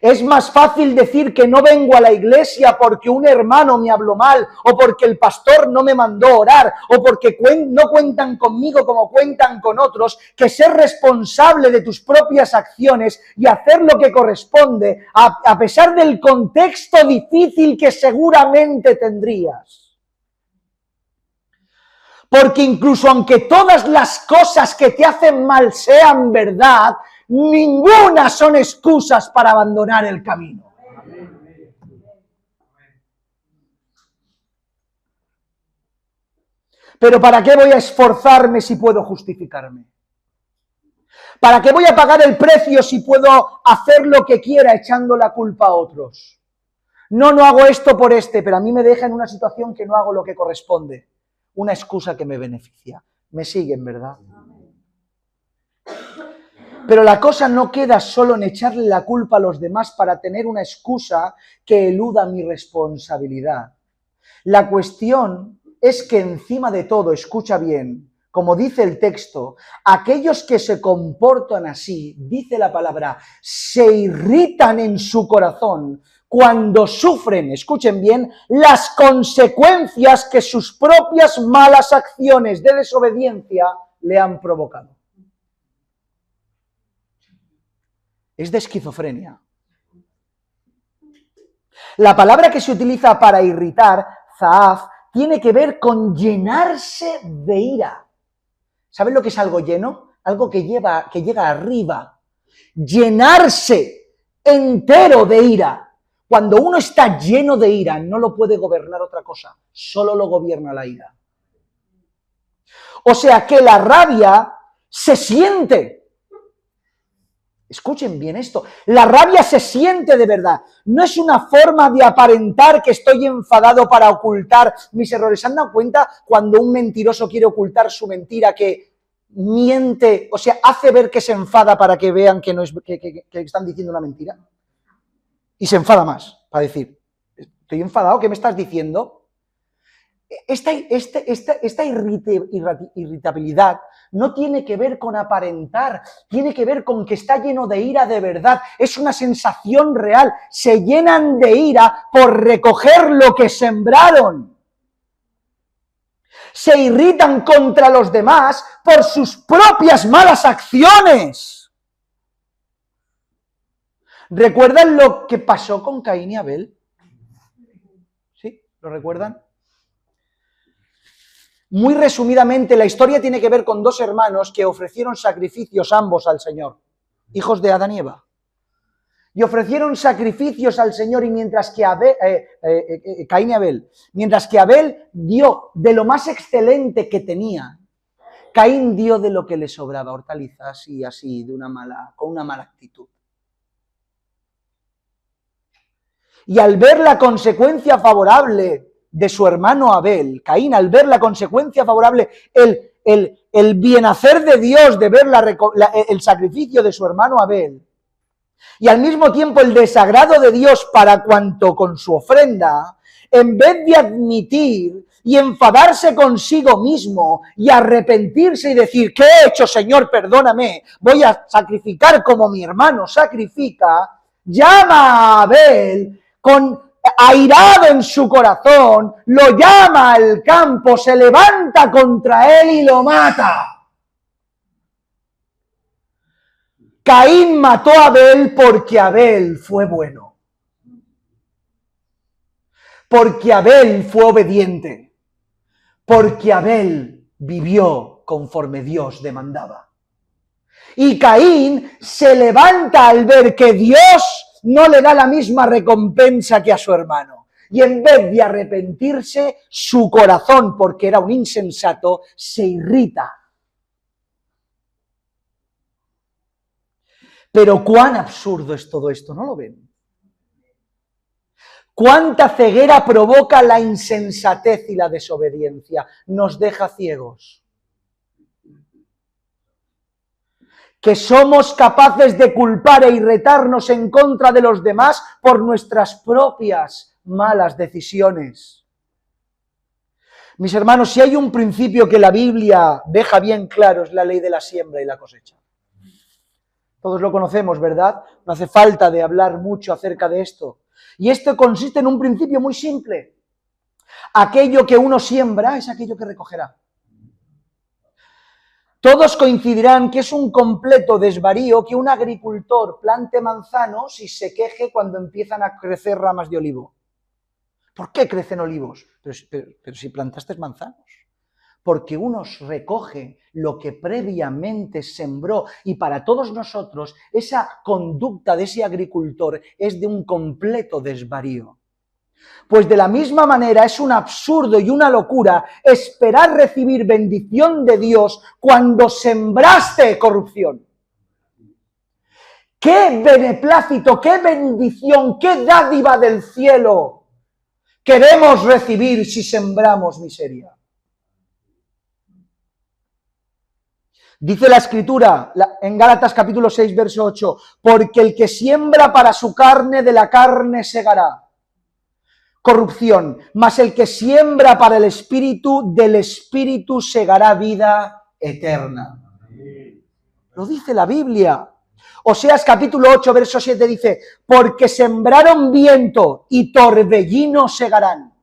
Es más fácil decir que no vengo a la iglesia porque un hermano me habló mal, o porque el pastor no me mandó orar, o porque no cuentan conmigo como cuentan con otros, que ser responsable de tus propias acciones y hacer lo que corresponde, a pesar del contexto difícil que seguramente tendrías. Porque incluso aunque todas las cosas que te hacen mal sean verdad, ninguna son excusas para abandonar el camino. Pero ¿para qué voy a esforzarme si puedo justificarme? ¿Para qué voy a pagar el precio si puedo hacer lo que quiera echando la culpa a otros? No hago esto por pero a mí me deja en una situación que no hago lo que corresponde. Una excusa que me beneficia. ¿Me siguen, verdad? Pero la cosa no queda solo en echarle la culpa a los demás para tener una excusa que eluda mi responsabilidad. La cuestión es que encima de todo, escucha bien, como dice el texto, aquellos que se comportan así, dice la palabra, se irritan en su corazón cuando sufren, escuchen bien, las consecuencias que sus propias malas acciones de desobediencia le han provocado. es de esquizofrenia. La palabra que se utiliza para irritar, zaaf, tiene que ver con llenarse de ira. ¿Sabes lo que es algo lleno? Algo que llega arriba. Llenarse entero de ira. Cuando uno está lleno de ira, no lo puede gobernar otra cosa, solo lo gobierna la ira. O sea que la rabia se siente. Escuchen bien esto, la rabia se siente de verdad, no es una forma de aparentar que estoy enfadado para ocultar mis errores. ¿Se han dado cuenta cuando un mentiroso quiere ocultar su mentira, que miente, o sea, hace ver que se enfada para que vean que, no es, que están diciendo una mentira? Y se enfada más, para decir, estoy enfadado, ¿qué me estás diciendo? Esta irritabilidad no tiene que ver con aparentar, tiene que ver con que está lleno de ira de verdad, es una sensación real, se llenan de ira por recoger lo que sembraron. Se irritan contra los demás por sus propias malas acciones. ¿Recuerdan lo que pasó con Caín y Abel? ¿Sí? ¿Lo recuerdan? Muy resumidamente, la historia tiene que ver con dos hermanos que ofrecieron sacrificios ambos al Señor, hijos de Adán y Eva. Y ofrecieron sacrificios al Señor, y mientras que Caín y Abel, mientras que Abel dio de lo más excelente que tenía, Caín dio de lo que le sobraba, hortalizas y así, con una mala actitud. Y al ver la consecuencia favorable de su hermano Abel, Caín, al ver la consecuencia favorable, el bienhacer de Dios, de ver el sacrificio de su hermano Abel, y al mismo tiempo el desagrado de Dios para cuanto con su ofrenda, en vez de admitir y enfadarse consigo mismo y arrepentirse y decir, ¿qué he hecho, Señor? Perdóname, voy a sacrificar como mi hermano sacrifica, llama a Abel airado en su corazón, lo llama al campo, se levanta contra él y lo mata. Caín mató a Abel porque Abel fue bueno. Porque Abel fue obediente. Porque Abel vivió conforme Dios demandaba. Y Caín se levanta al ver que Dios no le da la misma recompensa que a su hermano. Y en vez de arrepentirse, su corazón, porque era un insensato, se irrita. Pero cuán absurdo es todo esto, ¿no lo ven? Cuánta ceguera provoca la insensatez y la desobediencia. Nos deja ciegos. Que somos capaces de culpar e irritarnos en contra de los demás por nuestras propias malas decisiones. Mis hermanos, si hay un principio que la Biblia deja bien claro, es la ley de la siembra y la cosecha. Todos lo conocemos, ¿verdad? No hace falta de hablar mucho acerca de esto. Y esto consiste en un principio muy simple. Aquello que uno siembra es aquello que recogerá. Todos coincidirán que es un completo desvarío que un agricultor plante manzanos y se queje cuando empiezan a crecer ramas de olivo. ¿Por qué crecen olivos? Pero si plantaste manzanos. Porque uno recoge lo que previamente sembró, y para todos nosotros esa conducta de ese agricultor es de un completo desvarío. Pues de la misma manera es un absurdo y una locura esperar recibir bendición de Dios cuando sembraste corrupción. ¡Qué beneplácito, qué bendición, qué dádiva del cielo queremos recibir si sembramos miseria! Dice la Escritura en Gálatas capítulo 6, verso 8, porque el que siembra para su carne, de la carne segará corrupción, mas el que siembra para el Espíritu, del Espíritu segará vida eterna. Lo dice la Biblia. Oseas capítulo 8, verso 7 dice, porque sembraron viento y torbellino segarán.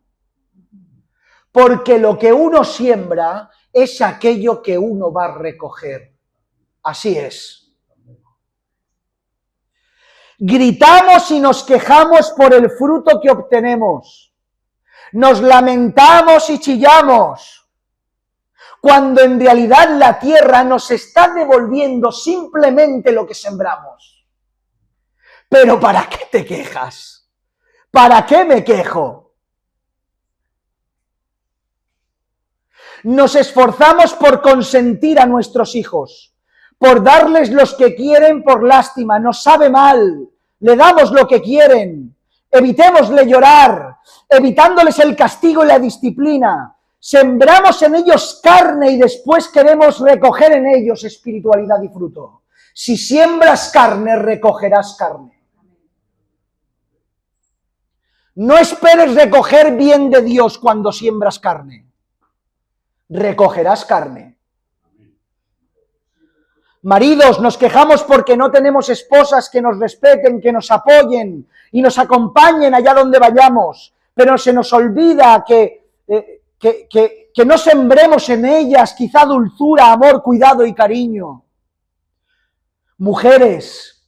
Porque lo que uno siembra es aquello que uno va a recoger. Así es. Gritamos y nos quejamos por el fruto que obtenemos. Nos lamentamos y chillamos, cuando en realidad la tierra nos está devolviendo simplemente lo que sembramos. Pero ¿para qué te quejas? ¿Para qué me quejo? Nos esforzamos por consentir a nuestros hijos, por darles los que quieren por lástima. Nos sabe mal, le damos lo que quieren. Evitémosle llorar, evitándoles el castigo y la disciplina. Sembramos en ellos carne y después queremos recoger en ellos espiritualidad y fruto. Si siembras carne, recogerás carne. No esperes recoger bien de Dios cuando siembras carne. Recogerás carne. Maridos, nos quejamos porque no tenemos esposas que nos respeten, que nos apoyen y nos acompañen allá donde vayamos, pero se nos olvida que no sembremos en ellas quizá dulzura, amor, cuidado y cariño. Mujeres,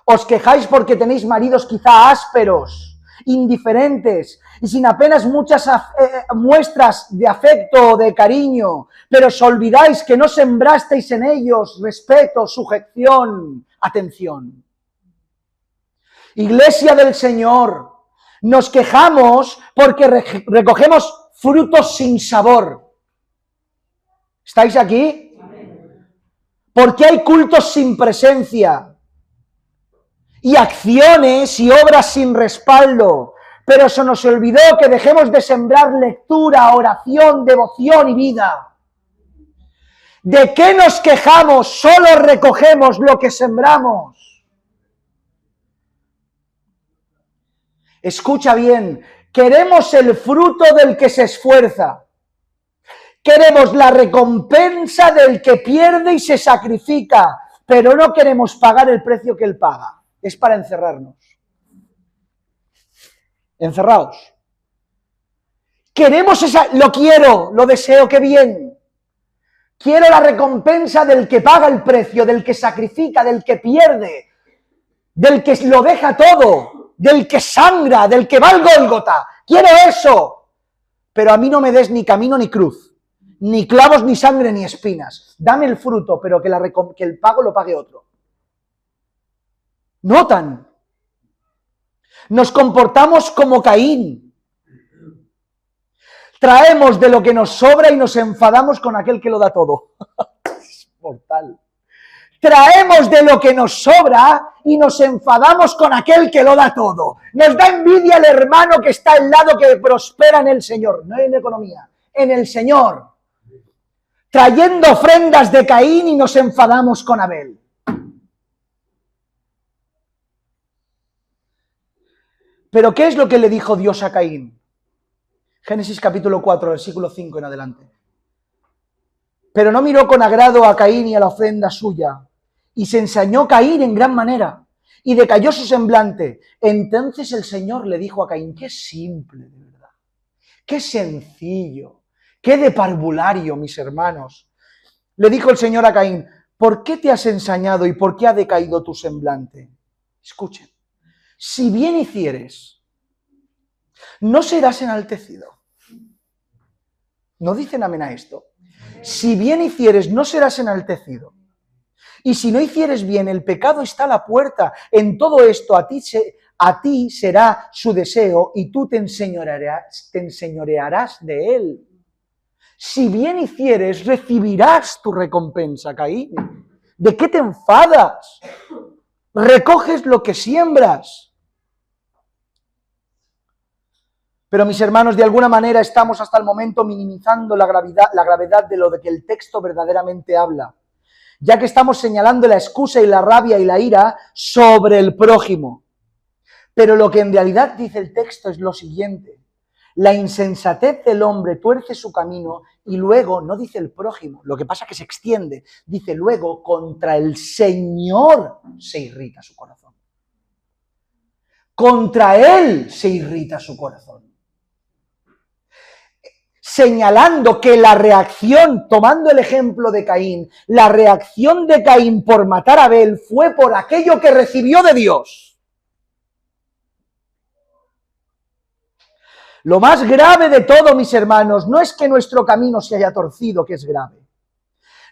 os quejáis porque tenéis maridos quizá ásperos, indiferentes y sin apenas muchas muestras de afecto o de cariño, pero os olvidáis que no sembrasteis en ellos respeto, sujeción, atención. Iglesia del Señor, nos quejamos porque recogemos frutos sin sabor. ¿Estáis aquí? Porque hay cultos sin presencia y acciones y obras sin respaldo, pero se nos olvidó que dejemos de sembrar lectura, oración, devoción y vida. ¿De qué nos quejamos? Solo recogemos lo que sembramos. Escucha bien, queremos el fruto del que se esfuerza. Queremos la recompensa del que pierde y se sacrifica, pero no queremos pagar el precio que él paga. Es para encerrarnos. Encerraos. Queremos lo quiero, lo deseo, qué bien. Quiero la recompensa del que paga el precio, del que sacrifica, del que pierde, del que lo deja todo, del que sangra, del que va al Gólgota. Quiero eso. Pero a mí no me des ni camino ni cruz, ni clavos, ni sangre, ni espinas. Dame el fruto, pero que el pago lo pague otro. ¿Notan? Nos comportamos como Caín. Traemos de lo que nos sobra y nos enfadamos con aquel que lo da todo. Es mortal. Traemos de lo que nos sobra y nos enfadamos con aquel que lo da todo. Nos da envidia el hermano que está al lado que prospera en el Señor, no en economía, en el Señor. Trayendo ofrendas de Caín y nos enfadamos con Abel. Pero ¿qué es lo que le dijo Dios a Caín? Génesis capítulo 4, versículo 5 en adelante. Pero no miró con agrado a Caín y a la ofrenda suya, y se ensañó Caín en gran manera, y decayó su semblante. Entonces el Señor le dijo a Caín, qué simple, de verdad, qué sencillo, qué de parvulario, mis hermanos. Le dijo el Señor a Caín, ¿por qué te has ensañado y por qué ha decaído tu semblante? Escuchen. Si bien hicieres, no serás enaltecido. ¿No dicen amén a esto? Si bien hicieres, no serás enaltecido. Y si no hicieres bien, el pecado está a la puerta. En todo esto a ti será su deseo y tú te enseñorearás de él. Si bien hicieres, recibirás tu recompensa, Caín. ¿De qué te enfadas? Recoges lo que siembras. Pero mis hermanos, de alguna manera estamos hasta el momento minimizando la gravedad de lo de que el texto verdaderamente habla, ya que estamos señalando la excusa y la rabia y la ira sobre el prójimo. Pero lo que en realidad dice el texto es lo siguiente: la insensatez del hombre tuerce su camino y luego, no dice el prójimo, lo que pasa es que se extiende, dice luego, contra el Señor se irrita su corazón. Contra Él se irrita su corazón. Señalando que la reacción, tomando el ejemplo de Caín, la reacción de Caín por matar a Abel fue por aquello que recibió de Dios. Lo más grave de todo, mis hermanos, no es que nuestro camino se haya torcido, que es grave.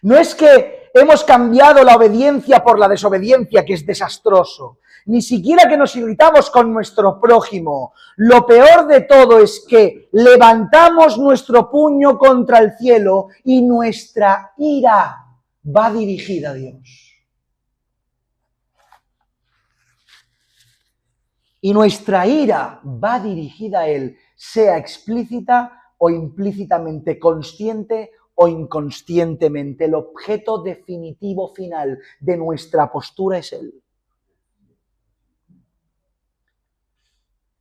No es que hemos cambiado la obediencia por la desobediencia, que es desastroso. Ni siquiera que nos irritamos con nuestro prójimo. Lo peor de todo es que levantamos nuestro puño contra el cielo y nuestra ira va dirigida a Dios. Y nuestra ira va dirigida a Él, sea explícita o implícitamente, consciente o inconscientemente. El objeto definitivo final de nuestra postura es Él.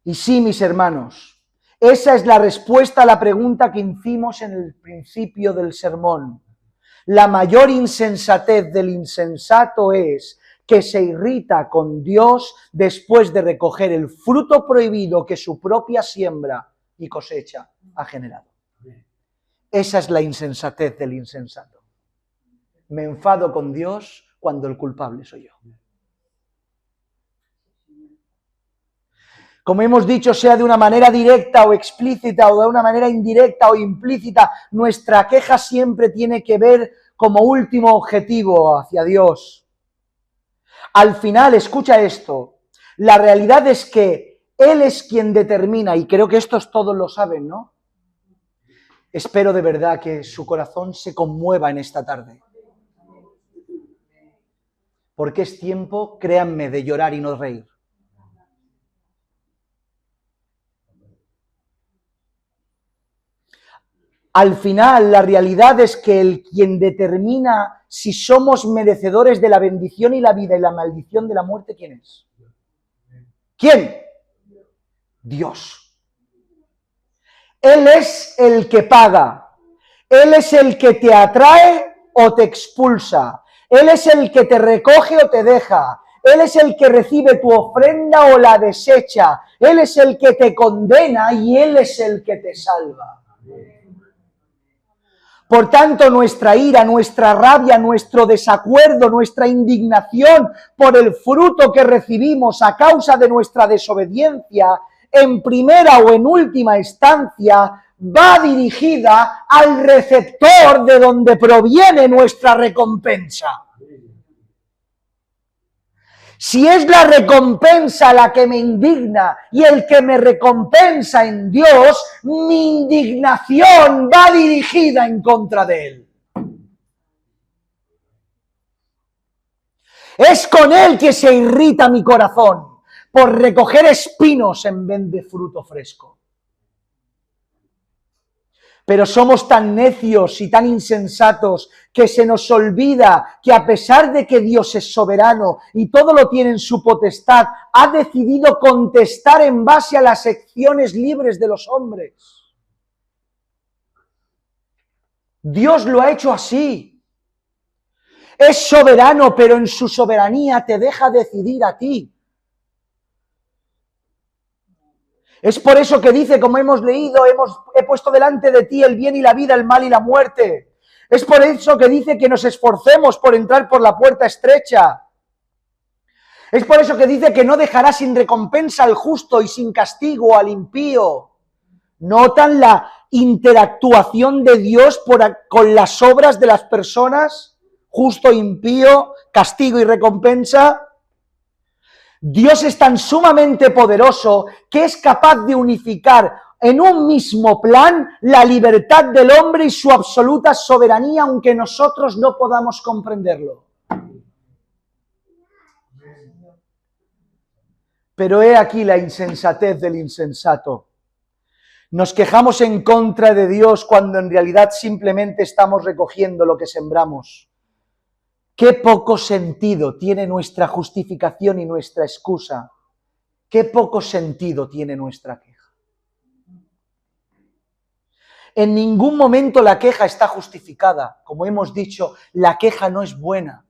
Y sí, mis hermanos, esa es la respuesta a la pregunta que hicimos en el principio del sermón. La mayor insensatez del insensato es que se irrita con Dios después de recoger el fruto prohibido que su propia siembra y cosecha ha generado. Esa es la insensatez del insensato. Me enfado con Dios cuando el culpable soy yo. Como hemos dicho, sea de una manera directa o explícita o de una manera indirecta o implícita, nuestra queja siempre tiene que ver como último objetivo hacia Dios. Al final, escucha esto, la realidad es que Él es quien determina, y creo que estos todos lo saben, ¿no? Espero de verdad que su corazón se conmueva en esta tarde. Porque es tiempo, créanme, de llorar y no reír. Al final, la realidad es que el quien determina si somos merecedores de la bendición y la vida y la maldición de la muerte, ¿quién es? ¿Quién? Dios. Él es el que paga. Él es el que te atrae o te expulsa. Él es el que te recoge o te deja. Él es el que recibe tu ofrenda o la desecha. Él es el que te condena y Él es el que te salva. Por tanto, nuestra ira, nuestra rabia, nuestro desacuerdo, nuestra indignación por el fruto que recibimos a causa de nuestra desobediencia, en primera o en última instancia, va dirigida al receptor de donde proviene nuestra recompensa. Si es la recompensa la que me indigna y el que me recompensa en Dios, mi indignación va dirigida en contra de Él. Es con Él que se irrita mi corazón por recoger espinos en vez de fruto fresco. Pero somos tan necios y tan insensatos que se nos olvida que a pesar de que Dios es soberano y todo lo tiene en su potestad, ha decidido contestar en base a las elecciones libres de los hombres. Dios lo ha hecho así. Es soberano, pero en su soberanía te deja decidir a ti. Es por eso que dice, como hemos leído, he puesto delante de ti el bien y la vida, el mal y la muerte. Es por eso que dice que nos esforcemos por entrar por la puerta estrecha. Es por eso que dice que no dejará sin recompensa al justo y sin castigo al impío. ¿Notan la interactuación de Dios con las obras de las personas? Justo, impío, castigo y recompensa. Dios es tan sumamente poderoso que es capaz de unificar en un mismo plan la libertad del hombre y su absoluta soberanía, aunque nosotros no podamos comprenderlo. Pero he aquí la insensatez del insensato. Nos quejamos en contra de Dios cuando en realidad simplemente estamos recogiendo lo que sembramos. Qué poco sentido tiene nuestra justificación y nuestra excusa. Qué poco sentido tiene nuestra queja. En ningún momento la queja está justificada. Como hemos dicho, la queja no es buena.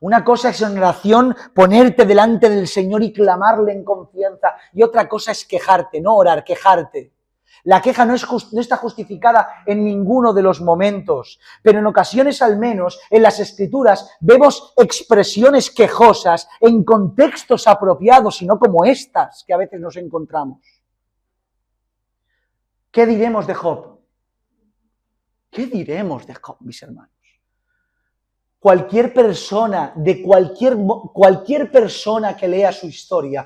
Una cosa es en oración ponerte delante del Señor y clamarle en confianza. Y otra cosa es quejarte, no orar, quejarte. La queja no está justificada en ninguno de los momentos, pero en ocasiones al menos en las Escrituras vemos expresiones quejosas en contextos apropiados y no como estas que a veces nos encontramos. ¿Qué diremos de Job? ¿Qué diremos de Job, mis hermanos? Cualquier persona, cualquier persona que lea su historia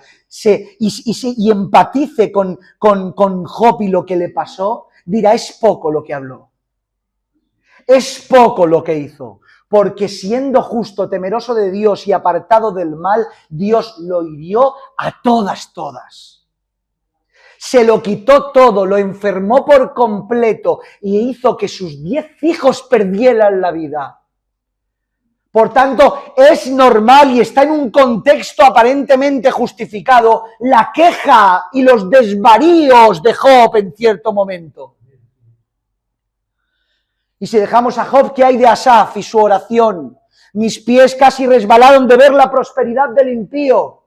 y empatice con Job y lo que le pasó, dirá, es poco lo que habló. Es poco lo que hizo. Porque siendo justo, temeroso de Dios y apartado del mal, Dios lo hirió a todas. Se lo quitó todo, lo enfermó por completo y hizo que sus 10 hijos perdieran la vida. Por tanto, es normal y está en un contexto aparentemente justificado la queja y los desvaríos de Job en cierto momento. Y si dejamos a Job, ¿qué hay de Asaf y su oración? Mis pies casi resbalaron de ver la prosperidad del impío.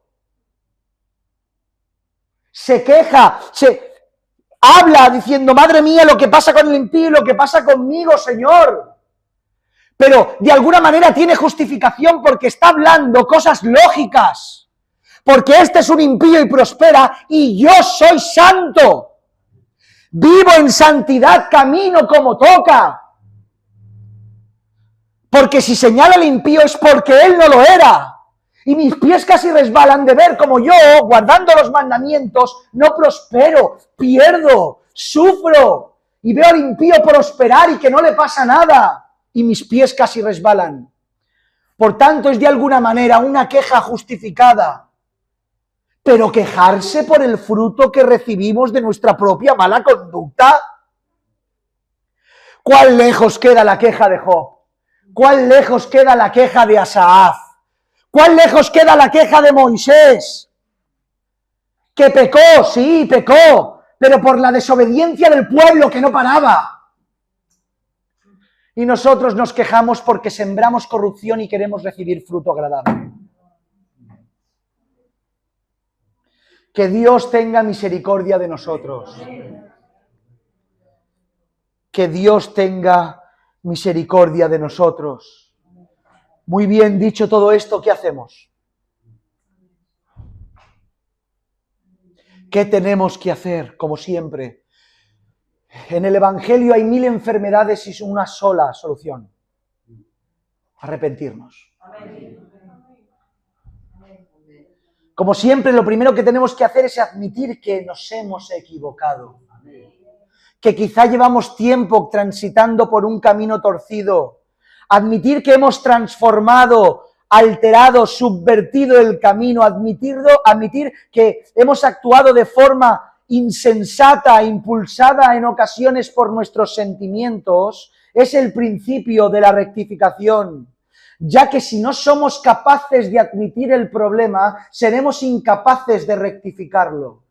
Se queja, habla diciendo, madre mía, lo que pasa con el impío y lo que pasa conmigo, Señor. Pero de alguna manera tiene justificación porque está hablando cosas lógicas. Porque este es un impío y prospera y yo soy santo. Vivo en santidad, camino como toca. Porque si señala al impío es porque él no lo era. Y mis pies casi resbalan de ver como yo, guardando los mandamientos, no prospero, pierdo, sufro. Y veo al impío prosperar y que no le pasa nada. Y mis pies casi resbalan. Por tanto, es de alguna manera una queja justificada. Pero quejarse por el fruto que recibimos de nuestra propia mala conducta. ¿Cuán lejos queda la queja de Job? ¿Cuán lejos queda la queja de Asaf? ¿Cuán lejos queda la queja de Moisés? Que pecó, sí, pecó, pero por la desobediencia del pueblo que no paraba. Y nosotros nos quejamos porque sembramos corrupción y queremos recibir fruto agradable. Que Dios tenga misericordia de nosotros. Que Dios tenga misericordia de nosotros. Muy bien, dicho todo esto, ¿qué hacemos? ¿Qué tenemos que hacer? Como siempre. En el Evangelio hay 1000 enfermedades y una sola solución. Arrepentirnos. Como siempre, lo primero que tenemos que hacer es admitir que nos hemos equivocado. Que quizá llevamos tiempo transitando por un camino torcido. Admitir que hemos transformado, alterado, subvertido el camino. Admitir que hemos actuado de forma insensata, impulsada en ocasiones por nuestros sentimientos, es el principio de la rectificación, ya que si no somos capaces de admitir el problema, seremos incapaces de rectificarlo.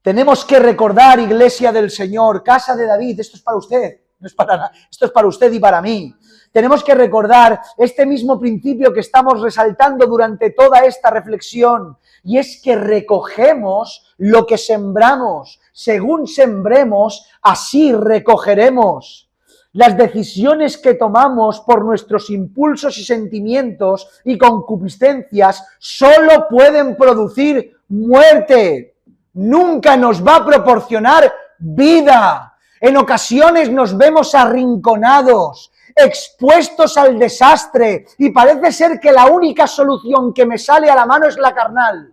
Tenemos que recordar, Iglesia del Señor, casa de David, esto es para usted, no es para nada, esto es para usted y para mí. Tenemos que recordar este mismo principio que estamos resaltando durante toda esta reflexión, y es que recogemos lo que sembramos. Según sembremos, así recogeremos. Las decisiones que tomamos por nuestros impulsos y sentimientos y concupiscencias solo pueden producir muerte. Nunca nos va a proporcionar vida. En ocasiones nos vemos arrinconados, expuestos al desastre, y parece ser que la única solución que me sale a la mano es la carnal.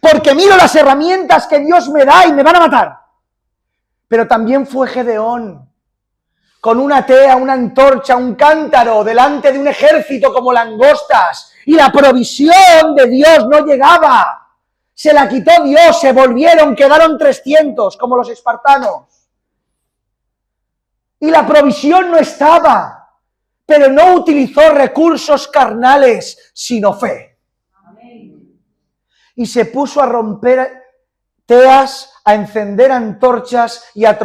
Porque miro las herramientas que Dios me da y me van a matar. Pero también fue Gedeón, con una tea, una antorcha, un cántaro, delante de un ejército como langostas, y la provisión de Dios no llegaba. Se la quitó Dios, se volvieron, quedaron 300, como los espartanos. Y la provisión no estaba, pero no utilizó recursos carnales, sino fe. Y se puso a romper teas, a encender antorchas y a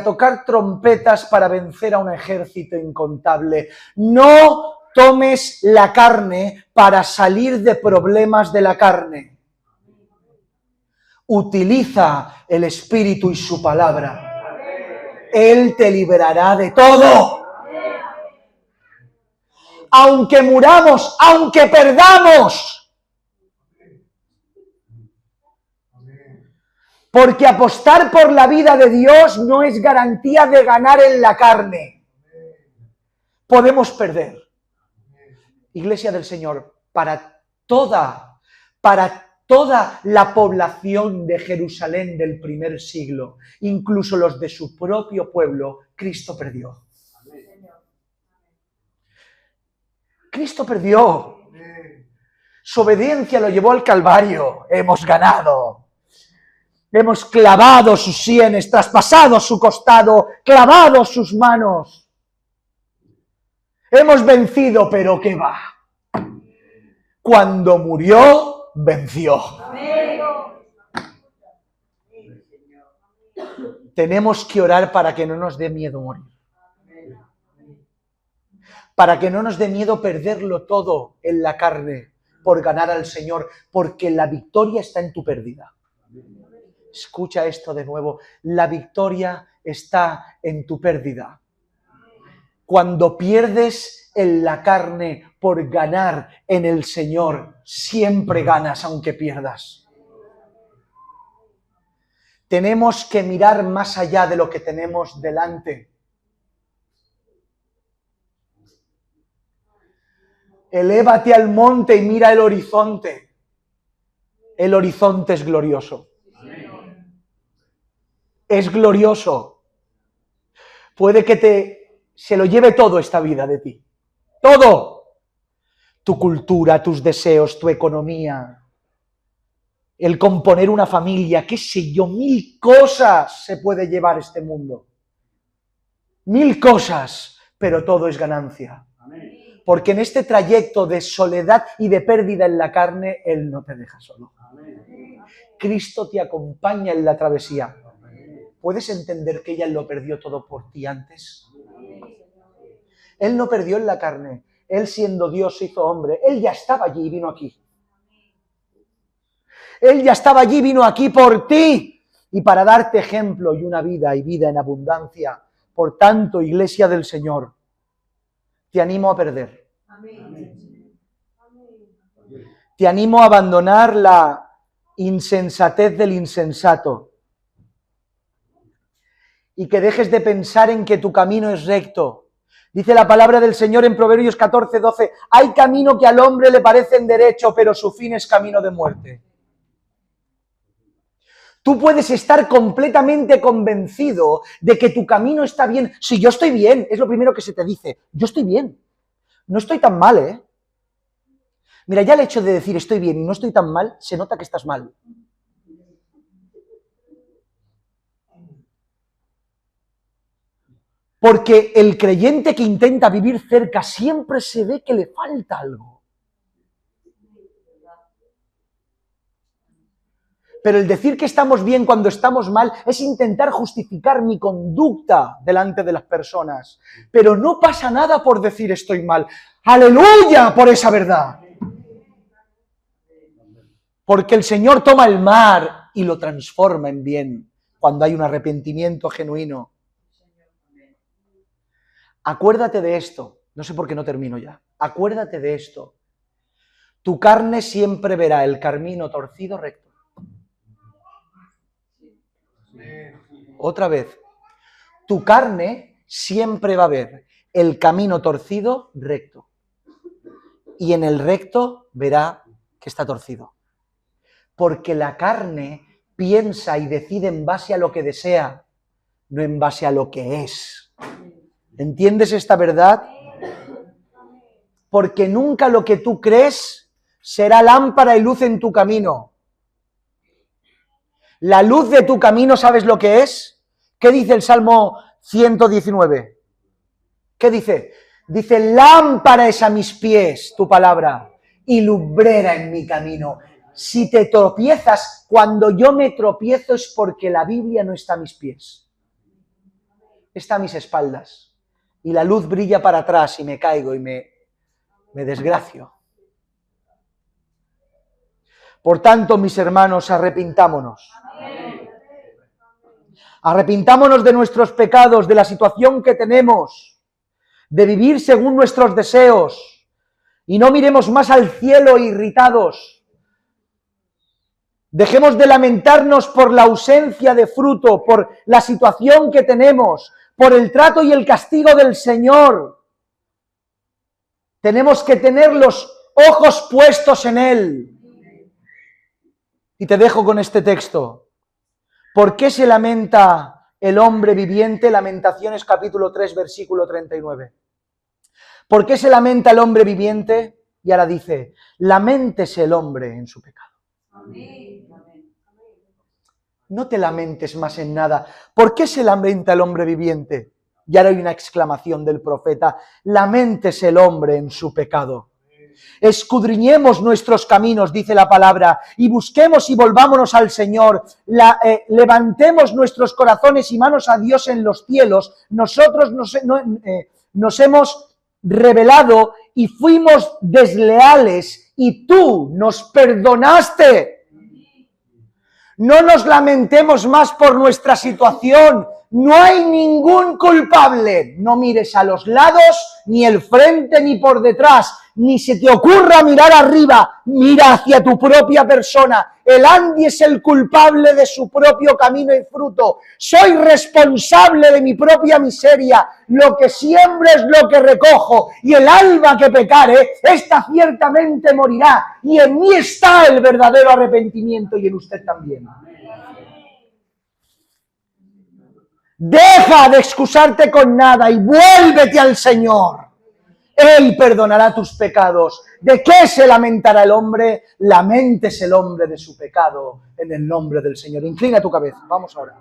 tocar trompetas para vencer a un ejército incontable. No tomes la carne para salir de problemas de la carne. Utiliza el Espíritu y su palabra. Él te liberará de todo. Aunque muramos, aunque perdamos. Porque apostar por la vida de Dios no es garantía de ganar en la carne. Podemos perder. Iglesia del Señor, para toda la población de Jerusalén del primer siglo, incluso los de su propio pueblo, Cristo perdió. Cristo perdió. Su obediencia lo llevó al Calvario. Hemos ganado. Hemos clavado sus sienes, traspasado su costado, clavado sus manos. Hemos vencido, pero ¿qué va? Cuando murió, venció. Tenemos que orar para que no nos dé miedo morir. Para que no nos dé miedo perderlo todo en la carne por ganar al Señor, porque la victoria está en tu pérdida. Escucha esto de nuevo, la victoria está en tu pérdida. Cuando pierdes en la carne por ganar en el Señor, siempre ganas aunque pierdas. Tenemos que mirar más allá de lo que tenemos delante. Elévate al monte y mira el horizonte. El horizonte es glorioso. Es glorioso. Puede que se lo lleve todo esta vida de ti. Todo. Tu cultura, tus deseos, tu economía, el componer una familia, qué sé yo, 1000 cosas se puede llevar este mundo. 1000 cosas, pero todo es ganancia. Porque en este trayecto de soledad y de pérdida en la carne, Él no te deja solo. Cristo te acompaña en la travesía. ¿Puedes entender que ella lo perdió todo por ti antes? Él no perdió en la carne. Él, siendo Dios, se hizo hombre. Él ya estaba allí y vino aquí. Él ya estaba allí y vino aquí por ti. Y para darte ejemplo y una vida, y vida en abundancia. Por tanto, Iglesia del Señor, te animo a perder. Te animo a abandonar la insensatez del insensato. Y que dejes de pensar en que tu camino es recto. Dice la palabra del Señor en Proverbios 14:12, hay camino que al hombre le parecen derecho, pero su fin es camino de muerte. Tú puedes estar completamente convencido de que tu camino está bien. Si yo estoy bien, es lo primero que se te dice. Yo estoy bien. No estoy tan mal, ¿eh? Mira, ya el hecho de decir estoy bien y no estoy tan mal, se nota que estás mal. Porque el creyente que intenta vivir cerca siempre se ve que le falta algo. Pero el decir que estamos bien cuando estamos mal es intentar justificar mi conducta delante de las personas. Pero no pasa nada por decir estoy mal. ¡Aleluya por esa verdad! Porque el Señor toma el mal y lo transforma en bien cuando hay un arrepentimiento genuino. Acuérdate de esto. No sé por qué no termino ya. Acuérdate de esto. Tu carne siempre verá el camino torcido recto. Otra vez. Tu carne siempre va a ver el camino torcido recto. Y en el recto verá que está torcido. Porque la carne piensa y decide en base a lo que desea, no en base a lo que es. ¿Entiendes esta verdad? Porque nunca lo que tú crees será lámpara y luz en tu camino. La luz de tu camino, ¿sabes lo que es? ¿Qué dice el Salmo 119? ¿Qué dice? Dice, lámpara es a mis pies tu palabra y lumbrera en mi camino. Si te tropiezas, cuando yo me tropiezo es porque la Biblia no está a mis pies. Está a mis espaldas. Y la luz brilla para atrás y me caigo y me desgracio. Por tanto, mis hermanos, arrepintámonos. Arrepintámonos de nuestros pecados, de la situación que tenemos, de vivir según nuestros deseos, y no miremos más al cielo irritados. Dejemos de lamentarnos por la ausencia de fruto, por la situación que tenemos, por el trato y el castigo del Señor. Tenemos que tener los ojos puestos en Él. Y te dejo con este texto. ¿Por qué se lamenta el hombre viviente? Lamentaciones capítulo 3, versículo 39. ¿Por qué se lamenta el hombre viviente? Y ahora dice, laméntese el hombre en su pecado. Amén. No te lamentes más en nada. ¿Por qué se lamenta el hombre viviente? Y ahora hay una exclamación del profeta, laméntese el hombre en su pecado. Escudriñemos nuestros caminos, dice la palabra, y busquemos y volvámonos al Señor. Levantemos nuestros corazones y manos a Dios en los cielos. Nosotros nos hemos rebelado y fuimos desleales y tú nos perdonaste. No nos lamentemos más por nuestra situación. No hay ningún culpable. No mires a los lados, ni el frente, ni por detrás. Ni se te ocurra mirar arriba. Mira hacia tu propia persona. El Andy es el culpable de su propio camino y fruto. Soy responsable de mi propia miseria. Lo que siembro es lo que recojo. Y el alma que pecare, ésta ciertamente morirá. Y en mí está el verdadero arrepentimiento y en usted también. Deja de excusarte con nada y vuélvete al Señor. Él perdonará tus pecados. ¿De qué se lamentará el hombre? Laméntese el hombre de su pecado en el nombre del Señor. Inclina tu cabeza. Vamos ahora.